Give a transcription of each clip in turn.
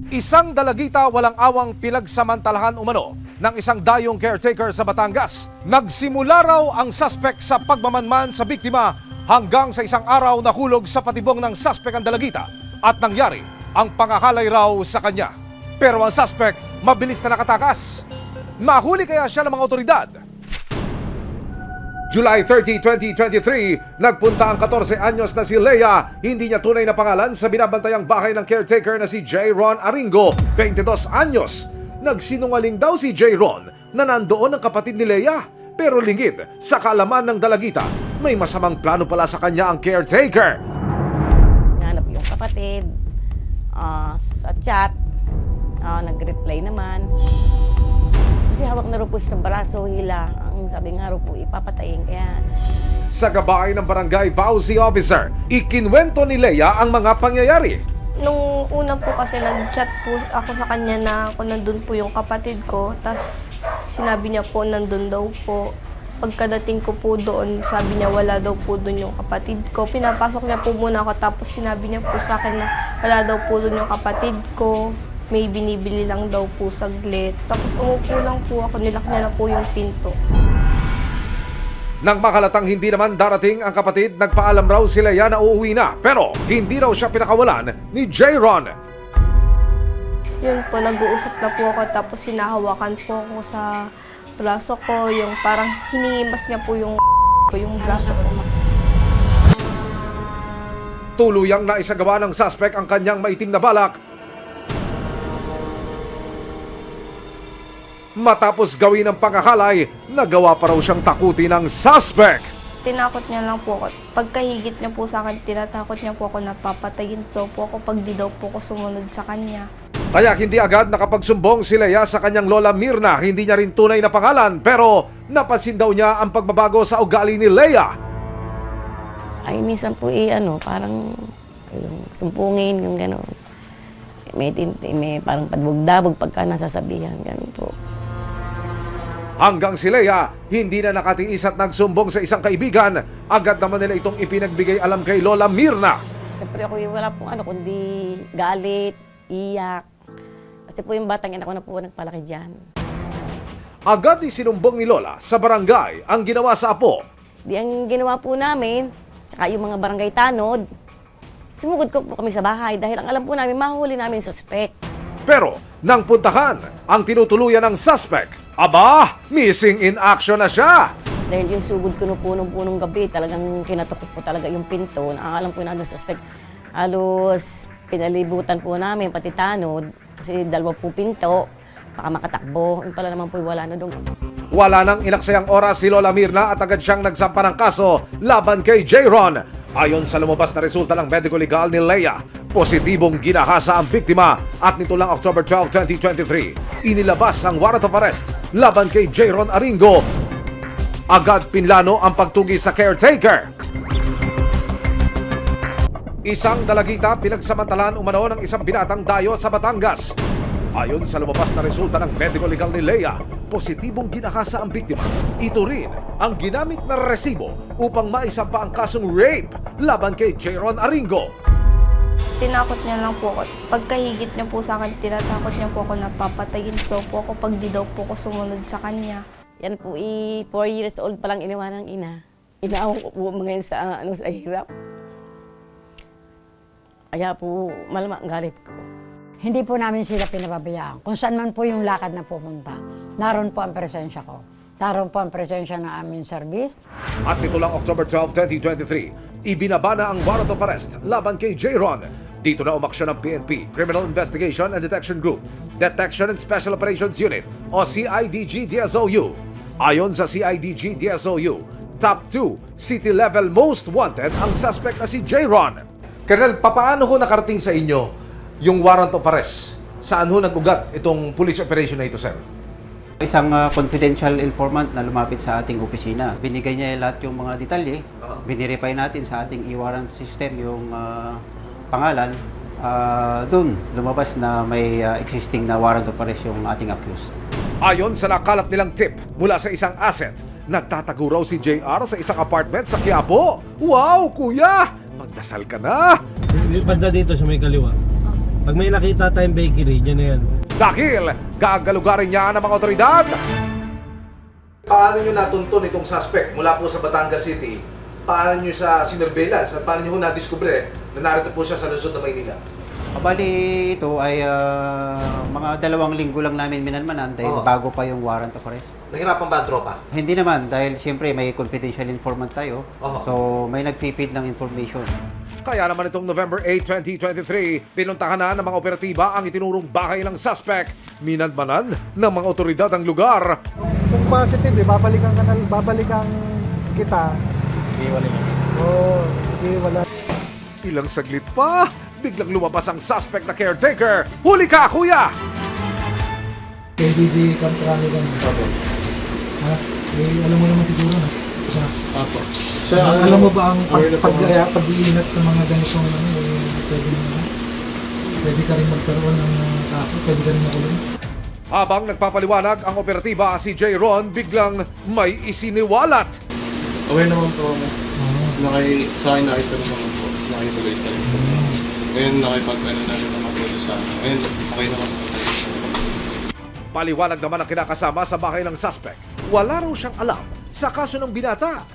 Isang dalagita walang awang pinagsamantalahan umano ng isang dayong caretaker sa Batangas. Nagsimula raw ang suspect sa pagmamanman sa biktima hanggang sa isang araw nahulog sa patibong ng suspect ang dalagita at nangyari ang pangahalay raw sa kanya. Pero ang suspect mabilis na nakatakas. Mahuli kaya siya ng mga otoridad? July 30, 2023, nagpunta ang 14 anyos na si Leia, hindi niya tunay na pangalan, sa binabantayang bahay ng caretaker na si J. Ron Aringo, 22 anyos. Nagsinungaling daw si J. Ron na nandoon ang kapatid ni Leia, pero lingid sa kaalaman ng dalagita, may masamang plano pala sa kanya ang caretaker. Nanap yung kapatid sa chat, nag-reply naman. Kasi hawak na rin po siya sa braso, hila. Ang sabi nga rin po, ipapatayin. Kaya Sa gabay ng barangay Vauci officer, ikinwento ni Leia ang mga pangyayari. Nung una po kasi nag-chat po ako sa kanya na kung nandun po yung kapatid ko. Tapos sinabi niya po nandun daw po. Pagkadating ko po doon, sabi niya wala daw po doon yung kapatid ko. Pinapasok niya po muna ako tapos sinabi niya po sa akin na wala daw po doon yung kapatid ko. May binibili lang daw po saglit. Tapos umupo lang po ako, nilak niya na po yung pinto. Nang makalatang hindi naman darating ang kapatid, nagpaalam raw si Leia na uuwi na. Pero hindi raw siya pinakawalan ni J. Ron. Yun po, nag-uusap na po ako tapos sinahawakan po ako sa braso ko. Yung parang hinihimas niya po yung braso ko. Tuluyang naisagawa ng suspect ang kanyang maitim na balak. Matapos gawin ang pangahalay, nagawa pa raw siyang takutin ng suspect. Tinakot niya lang po ako. Pagkahigit niya po sa akin, tinatakot niya po ako na papatayin daw po ako pag di daw po ako sumunod sa kanya. Kaya hindi agad nakapagsumbong si Leia sa kanyang lola Mirna. Hindi niya rin tunay na pangalan, pero napansin daw niya ang pagbabago sa ugali ni Leia. ay minsan po parang yung sumpungin, yung gano'n. May parang padbog-dabog pagka nasasabihan, gano'n po. Hanggang si Leia, hindi na nakatiis at nagsumbong sa isang kaibigan. Agad naman nila itong ipinagbigay alam kay Lola Mirna. Siyempre ako wala pong kundi galit, iyak. Kasi po yung batang ina ko na po nagpalaki dyan. Agad isinumbong ni Lola sa barangay ang ginawa sa apo. Di ang ginawa po namin, saka yung mga barangay tanod, sumugod ko po kami sa bahay dahil ang alam po namin, mahuli namin suspect. Pero nang puntahan ang tinutuluyan ng suspect, aba, missing in action na siya. Dahil yung sugod ko nung punong gabi, talagang kinatok ko po talaga yung pinto. Ang alam ko na ang suspect. Halos pinalibutan po namin, pati tanod, kasi dalawa po pinto, baka makatakbo. Yung pala naman po wala na doon. Wala nang inaksayang oras si Lola Mirna at agad siyang nagsampa ng kaso laban kay J. Ron. Ayon sa lumabas na resulta ng medical legal ni Leia, positibong ginahasa ang biktima at nito lang October 12, 2023, inilabas ang warrant of arrest laban kay J. Ron Aringo. Agad pinlano ang pagtugi sa caretaker. Isang dalagita pinagsamantalahan umano ng isang binatang dayo sa Batangas. Ayon sa lumabas na resulta ng medical legal ni Leia, positibong ginahasa ang biktima. Ito rin ang ginamit na resibo upang maisampa ang kasong rape laban kay J. Ron Aringo. Tinakot niya lang po ako. Pagkahigit niya po sa akin, tinatakot niya po ako na papatayin daw po ako pag di daw po ako sumunod sa kanya. Yan po, 4 years old pa lang iniwan ng ina. Inaaw ko po mga yun sa hirap. Kaya po, malamang ang galit ko. Hindi po namin sila pinababayaan. Kung saan man po yung lakad na pupunta, naroon po ang presensya ko. Naroon po ang presensya ng aming service. At nito lang October 12, 2023, ibinaba na ang warrant of arrest laban kay J. Ron. Dito na umaksyon ng PNP, Criminal Investigation and Detection Group, Detection and Special Operations Unit o CIDG-DSOU. Ayon sa CIDG-DSOU, top 2 city-level most wanted ang suspect na si J. Ron. Colonel, papaano ho nakarating sa inyo yung warrant of arrest? Saan ho nag-ugat itong police operation na ito, sir? Isang confidential informant na lumapit sa ating opisina. Binigay niya lahat yung mga detalye. Binirify natin sa ating e-warrant system yung pangalan. Doon, lumabas na may existing na warrant of arrest yung ating accused. Ayon sa nakalap nilang tip mula sa isang asset, nagtatago raw si JR sa isang apartment sa Quiapo. Wow, kuya! Magdasal ka na! Lipad na dito sa may kaliwa. Pag may nakita tayong bakery, dyan na yan. Dahil gagalugarin niya ng mga otoridad. Paano nyo natuntun itong suspect mula po sa Batangas City? Paano nyo siya sinurveillance at paano nyo nadiskubre na narito po siya sa lungsod ng Maynila? Bali, ito ay mga 2 linggo lang namin minalmanan dahil Oo. bago pa yung warrant of arrest. Nahirapan ba ang tropa? Hindi naman dahil siyempre may confidential informant tayo. Oo. So may nagpipid ng information. Kaya naman itong November 8, 2023, pinuntahan na ng mga operatiba ang itinurong bahay ng suspect. Minadmanan ng mga otoridad ang lugar. Kung positive, babalikan kita. Oo, hindi wala. Ilang saglit pa, biglang lumabas ang suspect na caretaker. Huli ka, kuya! KDD Kamprani lang. Ha? Alam mo naman siguro na. Apo. Alam mo ba ang pag-iingat sa mga ganitong pwede ka rin magkaroon ng kaso, pwede ka rin makulong. Habang nagpapaliwanag ang operatiba, si J. Ron biglang may isiniwalat. Aware naman po ako. Sa akin naayos naman po. Nakipag-ayos na rin po. Ngayon nakipag-ano na rin naman po sa akin. Ngayon okay naman po. Paliwanag naman ang kinakasama sa bahay ng suspect. Wala raw siyang alam sa kaso ng binata.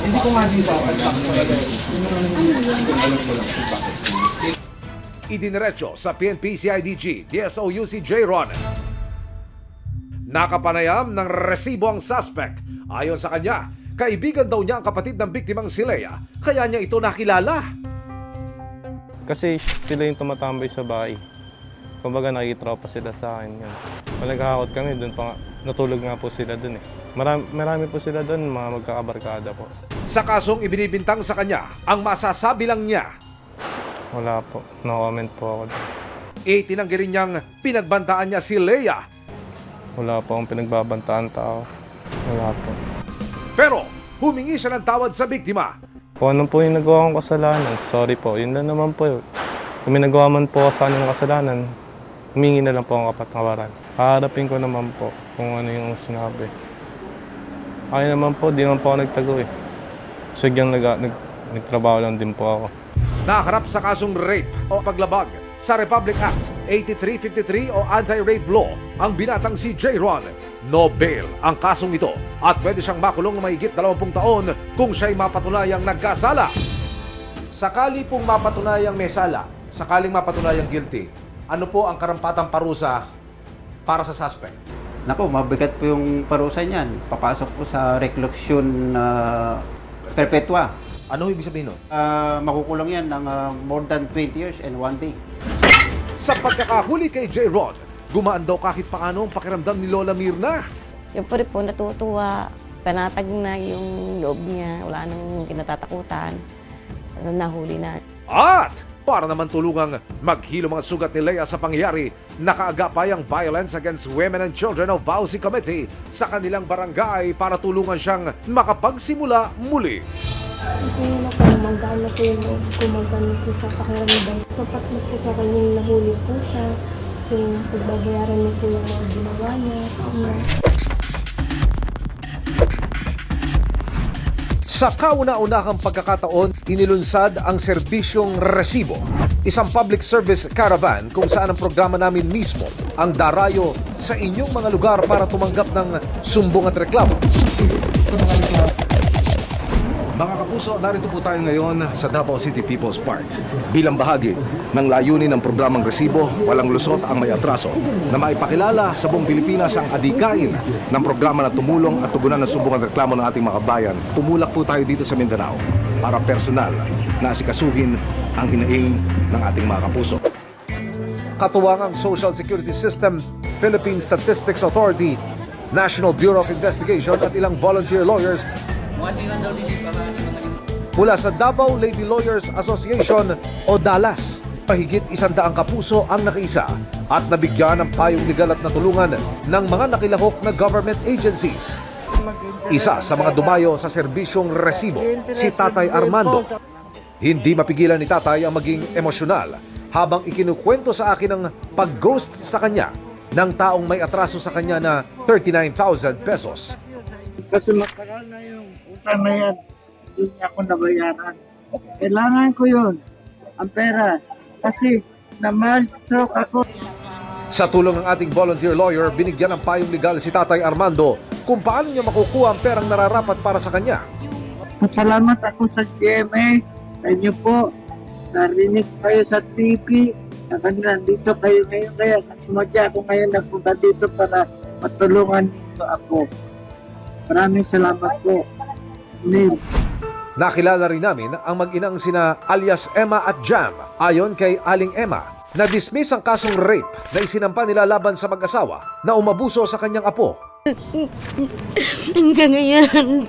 Hindi ko nga din ba? Idiniretso sa PNP CIDG DSOU si J. Ron. Nakapanayam ng resibo ang suspect. Ayon sa kanya, kaibigan daw niya ang kapatid ng biktimang si Lea, kaya niya ito nakilala. Kasi sila yung tumatambay sa bahay. Kumbaga nakitropa sila sa akin. Yun. Malaghakot kami, doon pa nga, natulog nga po sila doon eh. Marami po sila doon, mga magkakabarkada po. Sa kasong ibinibintang sa kanya, ang masasabi lang niya, Wala po, no comment po ako doon. tinanggi rin niyang pinagbantaan niya si Lea. Wala po akong pinagbabantaan tao. Wala po. Pero humingi siya ng tawad sa biktima. Kung ano po yung nagawa kong kasalanan, sorry po, yun lang naman po. Kung may nagawa man po sa anong kasalanan, humingi na lang po ang kapatawaran. Haharapin ko naman po kung ano yung sinabi. Ay naman po, di naman po ako nagtago eh. Sadyang nagtrabaho lang din po ako. Nakaharap sa kasong rape o paglabag sa Republic Act 8353 o Anti-Rape Law ang binatang si J. Ron. No bail ang kasong ito at pwede siyang makulong ng mahigit 20 taon kung siya'y mapatunayang nagkasala. Sakali pong mapatunayang may sala, sakaling mapatunayang guilty, ano po ang karampatang parusa para sa suspect? Nako, mabigat po yung parusa niyan. Papasok po sa reclusion perpetua. Ano ibig sabihin nun? Makukulong yan ng more than 20 years and 1 day. Sa pagkakahuli kay J. Ron, gumaan daw kahit paano ang pakiramdam ni Lola Mirna. Siyempre po natutuwa, panatag na yung loob niya, wala nang kinatatakutan, nahuli na. At para naman tulungang maghilo mga sugat ni Lea sa pangyayari, nakaagapay ang Violence Against Women and Children of VAUSI Committee sa kanilang barangay para tulungan siyang makapagsimula muli. Kasi na po, magana po yung kumagana po sa pakiramdam. Sapat na po sa kanyang nahuli po siya. Yung pagbabayaran niya po yung mga ginawa niya. Sa kauna-unahang pagkakataon, inilunsad ang serbisyong resibo. Isang public service caravan kung saan ang programa namin mismo ang darayo sa inyong mga lugar para tumanggap ng sumbong at reklamo. Mga kapuso, narito po tayo ngayon sa Davao City People's Park. Bilang bahagi ng layunin ng programang Resibo, Walang Lusot ang May Atraso, na maipakilala sa buong Pilipinas ang adikain ng programa na tumulong at tugunan ng sumbong at reklamo ng ating mga kabayan. Tumulak po tayo dito sa Mindanao para personal na asikasuhin ang hinaing ng ating mga kapuso. Katuwang ang Social Security System, Philippine Statistics Authority, National Bureau of Investigation at ilang volunteer lawyers mula sa Davao Lady Lawyers Association o DALAS. Pahigit 100 kapuso ang nakiisa at nabigyan ng payong legal at natulungan ng mga nakilahok na government agencies. Isa sa mga dumayo sa serbisyong resibo, si Tatay Armando. Hindi mapigilan ni Tatay ang maging emosyonal habang ikinukwento sa akin ang pag-ghost sa kanya ng taong may atraso sa kanya na 39,000 pesos. Kasi matagal na yung utang na yan. Hindi niya ako nabayaran. Kailangan ko yun. ang pera. Kasi na-stroke ako. Sa tulong ng ating volunteer lawyer, binigyan ng payong legal si Tatay Armando kung paano niya makukuha ang perang nararapat para sa kanya. Pasalamat ako sa GMA. Sa inyo po, narinig kayo sa TV. Nandito kayo ngayon. Kaya sumadya ako ngayon nagpunta dito para matulungan niyo ako. Maraming salamat po. Neil. Nakilala rin namin ang mag-inang sina alias Emma at Jam. Ayon kay Aling Emma, na-dismiss ang kasong rape na isinampa nila laban sa mag-asawa na umabuso sa kanyang apo. Hanggang ngayon,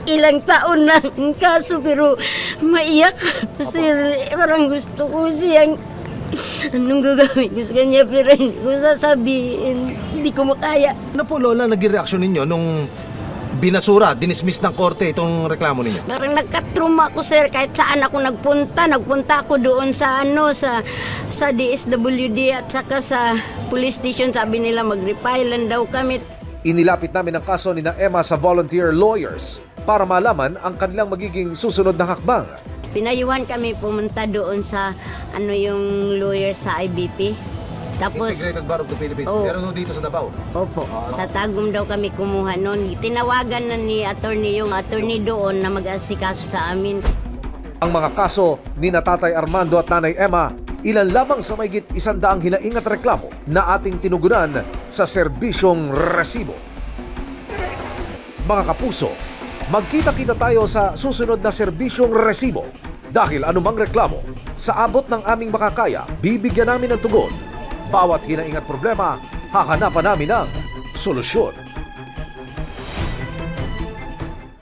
ilang taon na ang kaso pero maiyak sir. Parang gusto ko siyang anong gagawin ko sa kanya pero hindi ko sasabihin. Hindi ko makaya. Ano po, Lola, naging reaksyon ninyo nung binasura, dinismiss ng korte itong reklamo ninyo? Parang nagkatruma ako sir kahit saan ako nagpunta. Nagpunta ako doon sa sa DSWD at saka sa police station. Sabi nila mag-refilan daw kami. Inilapit namin ang kaso ni na Emma sa volunteer lawyers para malaman ang kanilang magiging susunod na hakbang. Pinayuhan kami pumunta doon sa yung lawyer sa IBP. Tapos, Integrated Bar of the Philippines. Oh. Pero dito sa Davao. opo, sa Tagum daw kami kumuha noon. Tinawagan na ni attorney yung attorney doon na mag-asikaso sa amin. Ang mga kaso ni na Tatay Armando at Nanay Emma, ilan lamang sa mahigit 100 hinaing at reklamo na ating tinugunan sa serbisyong resibo. Mga kapuso, magkita-kita tayo sa susunod na serbisyong resibo. Dahil anumang reklamo, sa abot ng aming makakaya, bibigyan namin ng tugon. Bawat hinaing at problema, hahanapan namin ng solusyon.